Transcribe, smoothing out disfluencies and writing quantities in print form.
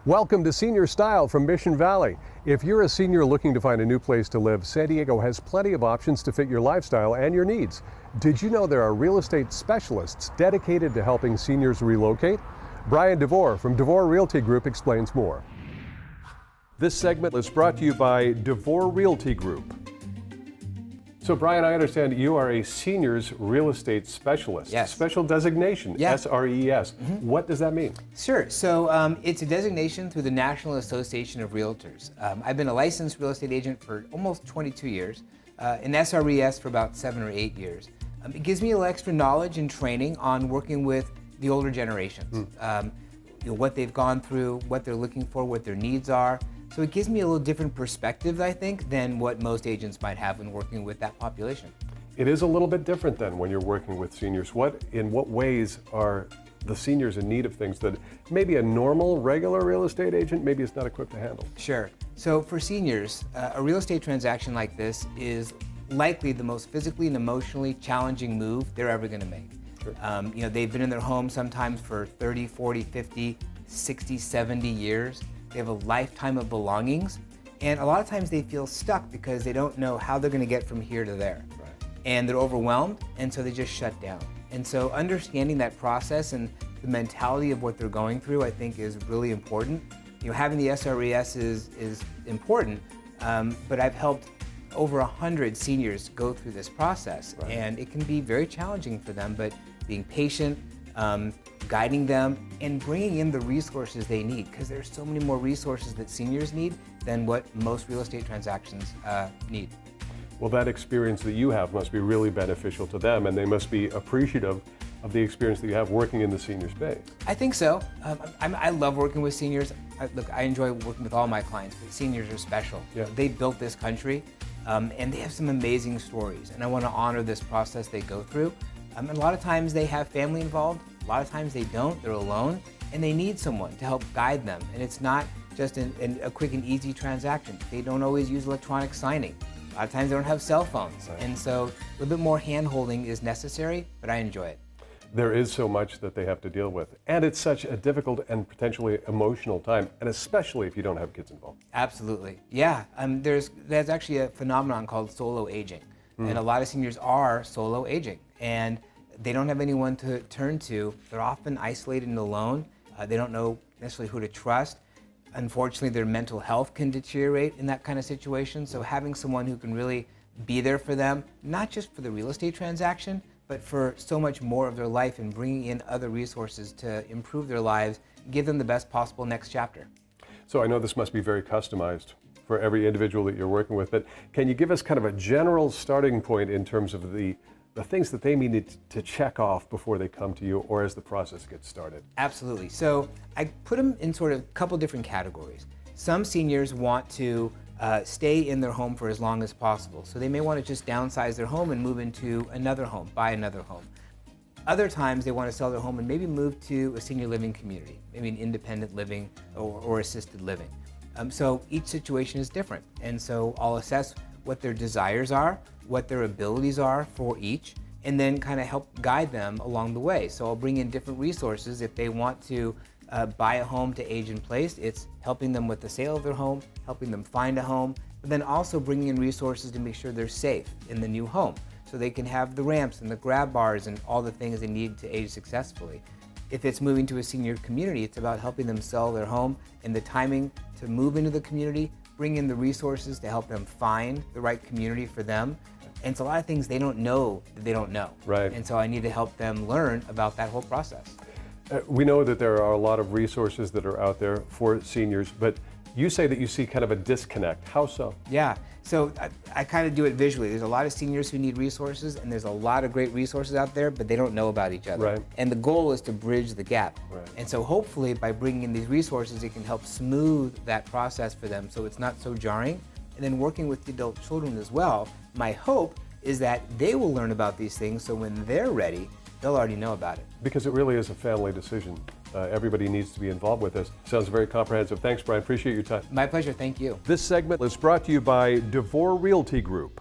Welcome to Senior Style from Mission Valley. If you're a senior looking to find a new place to live, San Diego has plenty of options to fit your lifestyle and your needs. Did you know there are real estate specialists dedicated to helping seniors relocate? Bryan Devore from Devore Realty Group explains more. This segment is brought to you by Devore Realty Group. So Bryan, I understand you are a seniors real estate specialist. Yes. Special designation, Yeah. SRES. What does that mean? Sure. So it's a designation through the National Association of Realtors. I've been a licensed real estate agent for almost 22 years, and SRES for about 7 or 8 years. It gives me a little extra knowledge and training on working with the older generations. What they've gone through, what they're looking for, what their needs are. So it gives me a little different perspective, I think, than what most agents might have when working with that population. It is a little bit different then when you're working with seniors. In what ways are the seniors in need of things that maybe a normal, regular real estate agent maybe is not equipped to handle? Sure. So for seniors, a real estate transaction like this is likely the most physically and emotionally challenging move they're ever going to make. Sure. They've been in their home sometimes for 30, 40, 50, 60, 70 years. They have a lifetime of belongings, and a lot of times they feel stuck because they don't know how they're going to get from here to there. Right. And they're overwhelmed, and so they just shut down. And so understanding that process and the mentality of what they're going through, I think, is really important. Having the SRES is important, but I've helped over 100 seniors go through this process, right. And it can be very challenging for them, but being patient, guiding them, and bringing in the resources they need, because there's so many more resources that seniors need than what most real estate transactions need. Well, that experience that you have must be really beneficial to them, and they must be appreciative of the experience that you have working in the senior space. I think so. I love working with seniors. I enjoy working with all my clients, but seniors are special. Yeah. They built this country, and they have some amazing stories, and I want to honor this process they go through. And a lot of times they have family involved, a lot of times they don't, they're alone, and they need someone to help guide them. And it's not just a quick and easy transaction. They don't always use electronic signing. A lot of times they don't have cell phones. Right. And so a little bit more hand-holding is necessary, but I enjoy it. There is so much that they have to deal with, and it's such a difficult and potentially emotional time, and especially if you don't have kids involved. Absolutely, yeah. There's actually a phenomenon called solo aging, and a lot of seniors are solo aging, and they don't have anyone to turn to. They're often isolated and alone. They don't know necessarily who to trust. Unfortunately, their mental health can deteriorate in that kind of situation, so having someone who can really be there for them, not just for the real estate transaction, but for so much more of their life, and bringing in other resources to improve their lives, give them the best possible next chapter. So I know this must be very customized for every individual that you're working with, but can you give us kind of a general starting point in terms of the things that they need to check off before they come to you or as the process gets started? Absolutely. So I put them in sort of a couple different categories. Some seniors want to stay in their home for as long as possible. So they may want to just downsize their home and move into another home, buy another home. Other times they want to sell their home and maybe move to a senior living community, maybe an independent living or assisted living. So each situation is different. And so I'll assess what their desires are, what their abilities are for each, and then kind of help guide them along the way. So I'll bring in different resources. If they want to buy a home to age in place, it's helping them with the sale of their home, helping them find a home, but then also bringing in resources to make sure they're safe in the new home, so they can have the ramps and the grab bars and all the things they need to age successfully. If it's moving to a senior community, it's about helping them sell their home and the timing to move into the community, bring in the resources to help them find the right community for them. And it's a lot of things they don't know that they don't know. Right. And so I need to help them learn about that whole process. We know that there are a lot of resources that are out there for seniors, but you say that you see kind of a disconnect. How so? Yeah, so I kind of do it visually. There's a lot of seniors who need resources, and there's a lot of great resources out there, but they don't know about each other. Right. And the goal is to bridge the gap. Right. And so hopefully by bringing in these resources, it can help smooth that process for them so it's not so jarring. And then working with the adult children as well, my hope is that they will learn about these things, so when they're ready, they'll already know about it. Because it really is a family decision. Everybody needs to be involved with this. Sounds very comprehensive. Thanks, Bryan. Appreciate your time. My pleasure. Thank you. This segment is brought to you by Devore Realty Group.